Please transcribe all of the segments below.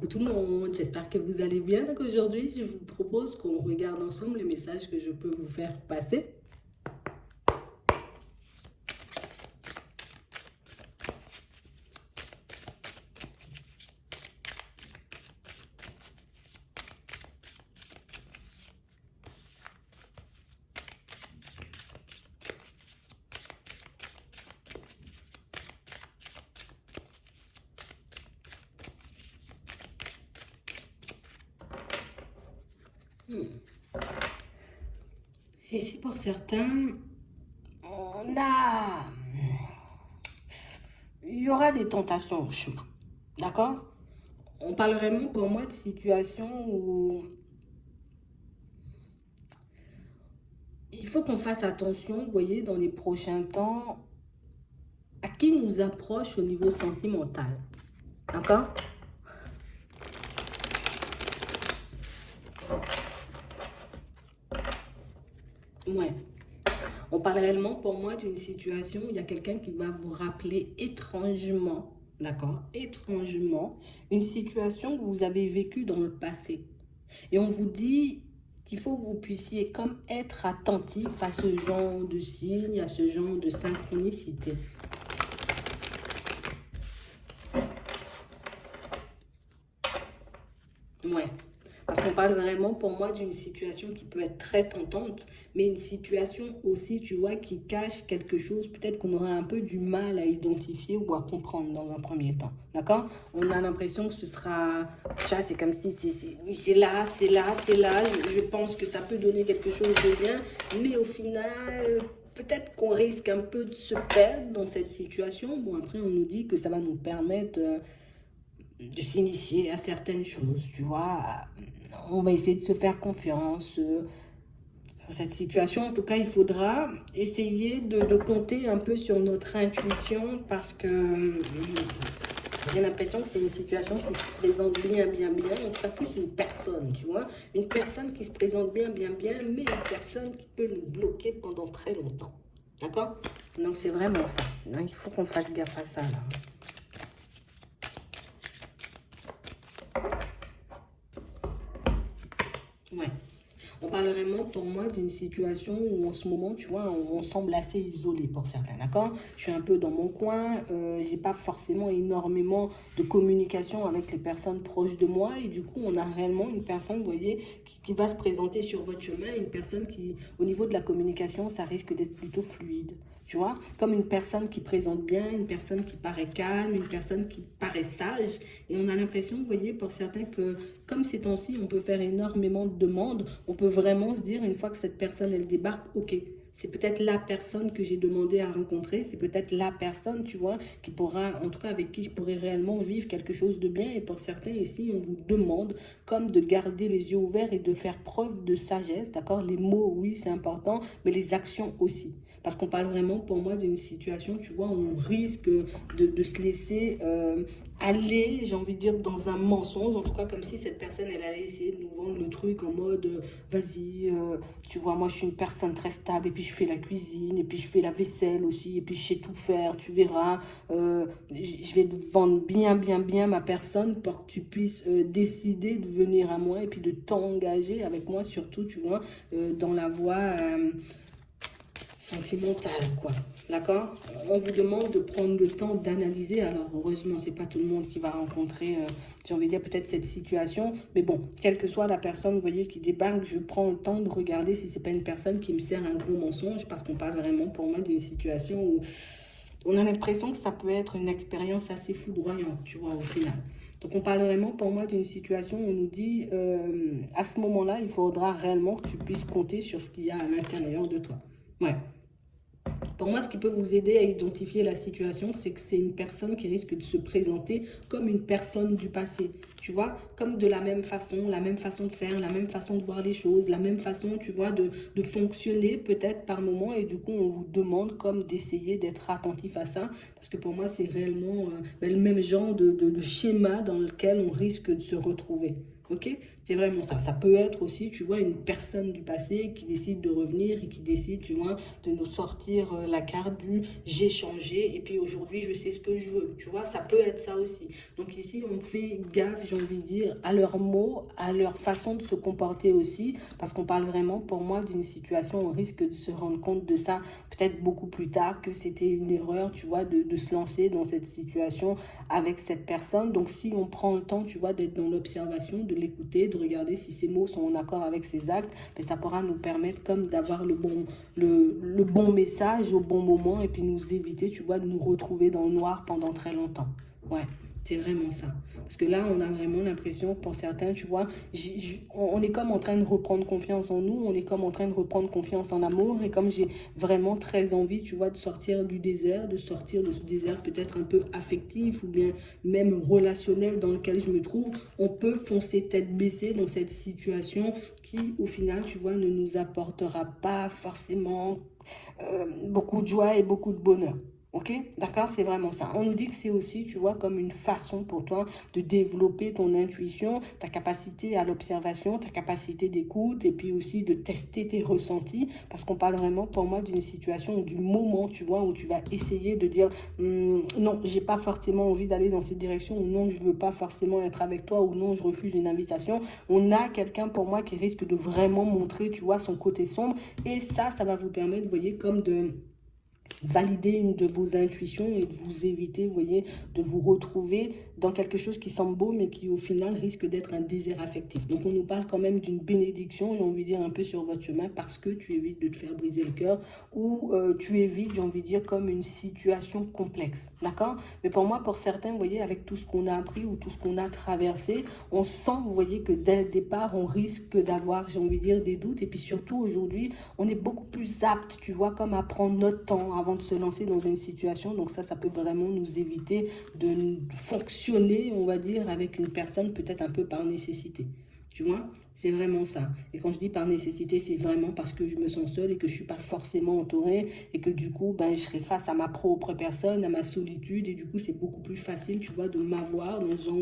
Coucou tout le monde, j'espère que vous allez bien. Donc aujourd'hui, je vous propose qu'on regarde ensemble les messages que je peux vous faire passer. Ici, pour certains, il y aura des tentations au chemin. D'accord? On parle vraiment pour moi de situations où il faut qu'on fasse attention, vous voyez, dans les prochains temps, à qui nous approche au niveau sentimental. D'accord? Ouais. On parle réellement pour moi d'une situation où il y a quelqu'un qui va vous rappeler étrangement, d'accord, étrangement, une situation que vous avez vécue dans le passé. Et on vous dit qu'il faut que vous puissiez comme être attentif à ce genre de signes, à ce genre de synchronicité. Ouais. Parce qu'on parle vraiment pour moi d'une situation qui peut être très tentante, mais une situation aussi, tu vois, qui cache quelque chose, peut-être qu'on aura un peu du mal à identifier ou à comprendre dans un premier temps. D'accord? On a l'impression que ce sera, tu vois, c'est comme si oui, c'est là, c'est là, c'est là. Je pense que ça peut donner quelque chose de bien, mais au final, peut-être qu'on risque un peu de se perdre dans cette situation. Bon, après, on nous dit que ça va nous permettre de s'initier à certaines choses, tu vois. On va essayer de se faire confiance sur cette situation. En tout cas, il faudra essayer de compter un peu sur notre intuition parce que j'ai l'impression que c'est une situation qui se présente bien, bien, bien. En tout cas, plus une personne, tu vois. Une personne qui se présente bien, bien, bien, mais une personne qui peut nous bloquer pendant très longtemps. D'accord? Donc, c'est vraiment ça. Donc, il faut qu'on fasse gaffe à ça, là. Ouais. On parle vraiment pour moi d'une situation où en ce moment, tu vois, on semble assez isolé pour certains, d'accord? Je suis un peu dans mon coin, j'ai pas forcément énormément de communication avec les personnes proches de moi et du coup, on a réellement une personne, vous voyez, qui va se présenter sur votre chemin, une personne qui, au niveau de la communication, ça risque d'être plutôt fluide. Tu vois, comme une personne qui présente bien, une personne qui paraît calme, une personne qui paraît sage. Et on a l'impression, vous voyez, pour certains que comme ces temps-ci, on peut faire énormément de demandes, on peut vraiment se dire, une fois que cette personne, elle débarque, ok, c'est peut-être la personne que j'ai demandé à rencontrer, c'est peut-être la personne, tu vois, qui pourra, en tout cas avec qui je pourrais réellement vivre quelque chose de bien. Et pour certains ici, on vous demande comme de garder les yeux ouverts et de faire preuve de sagesse, d'accord? Les mots, oui, c'est important, mais les actions aussi. Parce qu'on parle vraiment pour moi d'une situation, tu vois, où on risque de se laisser aller, j'ai envie de dire, dans un mensonge. En tout cas, comme si cette personne, elle allait essayer de nous vendre le truc en mode, vas-y, tu vois, moi, je suis une personne très stable, et puis je fais la cuisine, et puis je fais la vaisselle aussi, et puis je sais tout faire, tu verras. Je vais te vendre bien, bien, bien ma personne pour que tu puisses décider de venir à moi et puis de t'engager avec moi, surtout, tu vois, dans la voie sentimentale, quoi. D'accord? On vous demande de prendre le temps d'analyser. Alors, heureusement, c'est pas tout le monde qui va rencontrer, j'ai envie de dire, peut-être cette situation. Mais bon, quelle que soit la personne, vous voyez, qui débarque, je prends le temps de regarder si c'est pas une personne qui me sert un gros mensonge, parce qu'on parle vraiment pour moi d'une situation où on a l'impression que ça peut être une expérience assez foudroyante, tu vois, au final. Donc, on parle vraiment pour moi d'une situation où on nous dit, à ce moment-là, il faudra réellement que tu puisses compter sur ce qu'il y a à l'intérieur de toi. Ouais. Pour moi, ce qui peut vous aider à identifier la situation, c'est que c'est une personne qui risque de se présenter comme une personne du passé. Tu vois, comme de la même façon de faire, la même façon de voir les choses, la même façon, tu vois, de fonctionner peut-être par moment. Et du coup, on vous demande comme d'essayer d'être attentif à ça. Parce que pour moi, c'est réellement le même genre de schéma dans lequel on risque de se retrouver. Ok? C'est vraiment ça. Ça peut être aussi, tu vois, une personne du passé qui décide de revenir et qui décide, tu vois, de nous sortir la carte du j'ai changé et puis aujourd'hui je sais ce que je veux. Tu vois, ça peut être ça aussi. Donc ici, on fait gaffe, j'ai envie de dire, à leurs mots, à leur façon de se comporter aussi, parce qu'on parle vraiment, pour moi, d'une situation, on risque de se rendre compte de ça peut-être beaucoup plus tard, que c'était une erreur, tu vois, de se lancer dans cette situation avec cette personne. Donc si on prend le temps, tu vois, d'être dans l'observation, de l'écouter, de regarder si ses mots sont en accord avec ses actes, ben, ça pourra nous permettre comme d'avoir le bon message au bon moment et puis nous éviter, tu vois, de nous retrouver dans le noir pendant très longtemps. Ouais, c'est vraiment ça. Parce que là, on a vraiment l'impression, pour certains, tu vois, on est comme en train de reprendre confiance en nous, on est comme en train de reprendre confiance en amour. Et comme j'ai vraiment très envie, tu vois, de sortir du désert, de sortir de ce désert peut-être un peu affectif ou bien même relationnel dans lequel je me trouve, on peut foncer tête baissée dans cette situation qui, au final, tu vois, ne nous apportera pas forcément beaucoup de joie et beaucoup de bonheur. Ok, d'accord, c'est vraiment ça. On nous dit que c'est aussi, tu vois, comme une façon pour toi de développer ton intuition, ta capacité à l'observation, ta capacité d'écoute et puis aussi de tester tes ressentis. Parce qu'on parle vraiment pour moi d'une situation ou du moment, tu vois, où tu vas essayer de dire non, j'ai pas forcément envie d'aller dans cette direction ou non, je veux pas forcément être avec toi ou non, je refuse une invitation. On a quelqu'un pour moi qui risque de vraiment montrer, tu vois, son côté sombre et ça va vous permettre, vous voyez, comme de valider une de vos intuitions et de vous éviter, vous voyez, de vous retrouver dans quelque chose qui semble beau, mais qui au final risque d'être un désert affectif. Donc on nous parle quand même d'une bénédiction, j'ai envie de dire, un peu sur votre chemin, parce que tu évites de te faire briser le cœur, ou tu évites, j'ai envie de dire, comme une situation complexe, d'accord? Mais pour moi, pour certains, vous voyez, avec tout ce qu'on a appris ou tout ce qu'on a traversé, on sent, vous voyez, que dès le départ, on risque d'avoir, j'ai envie de dire, des doutes, et puis surtout aujourd'hui, on est beaucoup plus apte, tu vois, comme à prendre notre temps avant de se lancer dans une situation. Donc ça peut vraiment nous éviter de fonctionner, on va dire, avec une personne peut-être un peu par nécessité. Tu vois, c'est vraiment ça. Et quand je dis par nécessité, c'est vraiment parce que je me sens seule et que je ne suis pas forcément entourée et que du coup, ben, je serai face à ma propre personne, à ma solitude et du coup, c'est beaucoup plus facile, tu vois, de m'avoir dans ce genre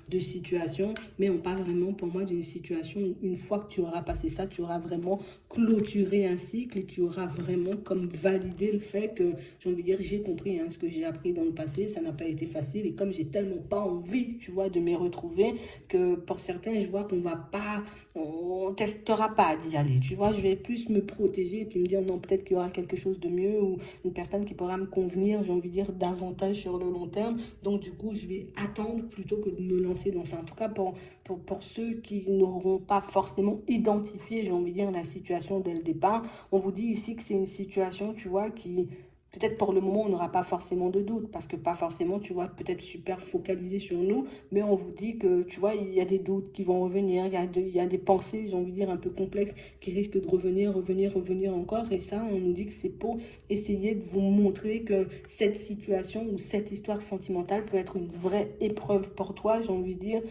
de situation. Mais on parle vraiment pour moi d'une situation où une fois que tu auras passé ça, tu auras vraiment clôturé un cycle et tu auras vraiment comme validé le fait que, j'ai envie de dire, j'ai compris ce que j'ai appris dans le passé, ça n'a pas été facile et comme j'ai tellement pas envie, tu vois, de m'y retrouver que pour certains, je vois qu'on va pas, on testera pas d'y aller, tu vois, je vais plus me protéger et puis me dire non, peut-être qu'il y aura quelque chose de mieux ou une personne qui pourra me convenir, j'ai envie de dire, davantage sur le long terme. Donc du coup, je vais attendre plutôt que de me lancer dans ça. En tout cas, pour ceux qui n'auront pas forcément identifié, j'ai envie de dire, la situation dès le départ, on vous dit ici que c'est une situation, tu vois, qui peut-être pour le moment, on n'aura pas forcément de doute parce que pas forcément, tu vois, peut-être super focalisé sur nous, mais on vous dit que, tu vois, il y a des doutes qui vont revenir, il y a des pensées, j'ai envie de dire, un peu complexes qui risquent de revenir encore. Et ça, on nous dit que c'est pour essayer de vous montrer que cette situation ou cette histoire sentimentale peut être une vraie épreuve pour toi, j'ai envie de dire,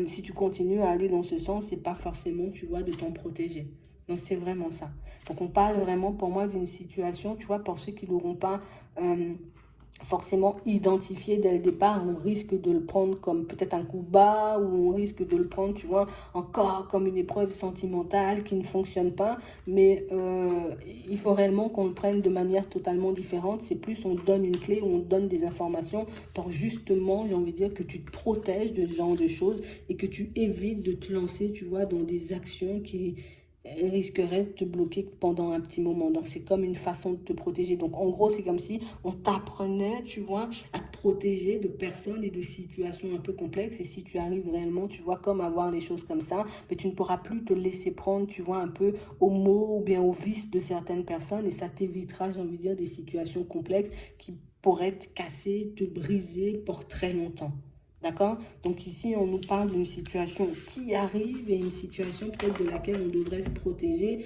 si tu continues à aller dans ce sens, c'est pas forcément, tu vois, de t'en protéger. Donc, c'est vraiment ça. Donc, on parle vraiment pour moi d'une situation, tu vois, pour ceux qui n'auront pas forcément identifié dès le départ, on risque de le prendre comme peut-être un coup bas ou on risque de le prendre, tu vois, encore comme une épreuve sentimentale qui ne fonctionne pas. Mais il faut réellement qu'on le prenne de manière totalement différente. C'est plus on donne une clé, on donne des informations pour justement, j'ai envie de dire, que tu te protèges de ce genre de choses et que tu évites de te lancer, tu vois, dans des actions qui risquerait de te bloquer pendant un petit moment. Donc, c'est comme une façon de te protéger. Donc, en gros, c'est comme si on t'apprenait, tu vois, à te protéger de personnes et de situations un peu complexes. Et si tu arrives réellement, tu vois, comme à voir les choses comme ça, mais tu ne pourras plus te laisser prendre, tu vois, un peu aux mots ou bien aux vices de certaines personnes. Et ça t'évitera, j'ai envie de dire, des situations complexes qui pourraient te casser, te briser pour très longtemps. D'accord? Donc ici, on nous parle d'une situation qui arrive et une situation peut-être de laquelle on devrait se protéger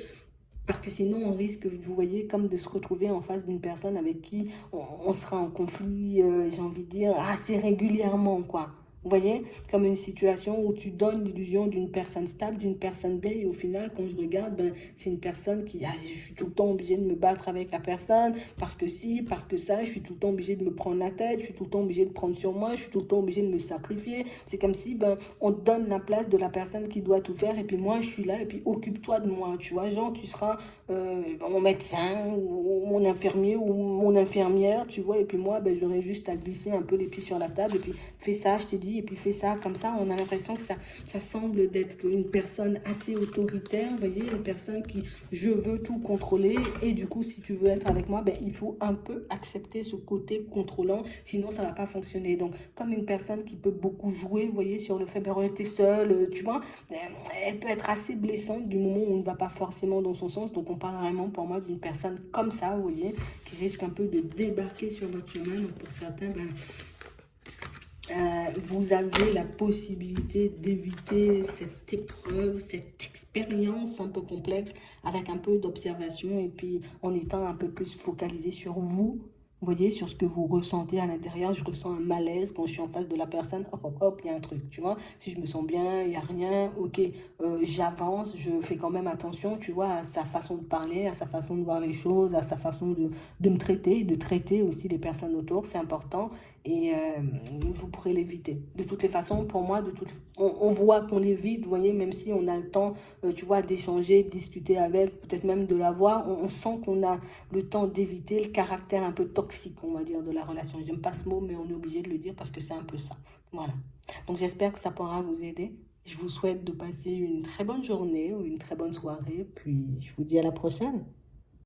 parce que sinon, on risque, vous voyez, comme de se retrouver en face d'une personne avec qui on sera en conflit, j'ai envie de dire, assez régulièrement, quoi. Vous voyez, comme une situation où tu donnes l'illusion d'une personne stable, d'une personne belle, et au final, quand je regarde, ben, c'est une personne qui, je suis tout le temps obligé de me battre avec la personne, parce que si, parce que ça, je suis tout le temps obligé de me prendre la tête, je suis tout le temps obligé de prendre sur moi, je suis tout le temps obligé de me sacrifier. C'est comme si, ben, on donne la place de la personne qui doit tout faire, et puis moi, je suis là, et puis occupe-toi de moi, tu vois, genre, tu seras mon médecin, ou mon infirmier, ou mon infirmière, tu vois, et puis moi, ben, j'aurais juste à glisser un peu les pieds sur la table, et puis fais ça, je te dis, et puis fais ça, comme ça, on a l'impression que ça semble d'être une personne assez autoritaire, vous voyez, une personne qui, je veux tout contrôler, et du coup, si tu veux être avec moi, ben, il faut un peu accepter ce côté contrôlant, sinon ça va pas fonctionner. Donc, comme une personne qui peut beaucoup jouer, vous voyez, sur le fait, ben, t'es seule, tu vois, elle peut être assez blessante du moment où on ne va pas forcément dans son sens, donc on parle vraiment pour moi d'une personne comme ça, vous voyez, qui risque un peu de débarquer sur votre chemin, donc pour certains, ben, vous avez la possibilité d'éviter cette épreuve, cette expérience un peu complexe avec un peu d'observation et puis en étant un peu plus focalisé sur vous. Vous voyez, sur ce que vous ressentez à l'intérieur. Je ressens un malaise quand je suis en face de la personne. Hop, hop, hop, il y a un truc, tu vois. Si je me sens bien, il n'y a rien. Ok, j'avance, je fais quand même attention, tu vois, à sa façon de parler, à sa façon de voir les choses, à sa façon de me traiter, de traiter aussi les personnes autour. C'est important et vous pourrez l'éviter. De toutes les façons, pour moi, on voit qu'on l'évite, vous voyez, même si on a le temps, tu vois, d'échanger, de discuter avec, peut-être même de la voir, on sent qu'on a le temps d'éviter le caractère un peu toxique, on va dire, de la relation. J'aime pas ce mot, mais on est obligé de le dire parce que c'est un peu ça. Voilà. Donc j'espère que ça pourra vous aider. Je vous souhaite de passer une très bonne journée ou une très bonne soirée, puis je vous dis à la prochaine.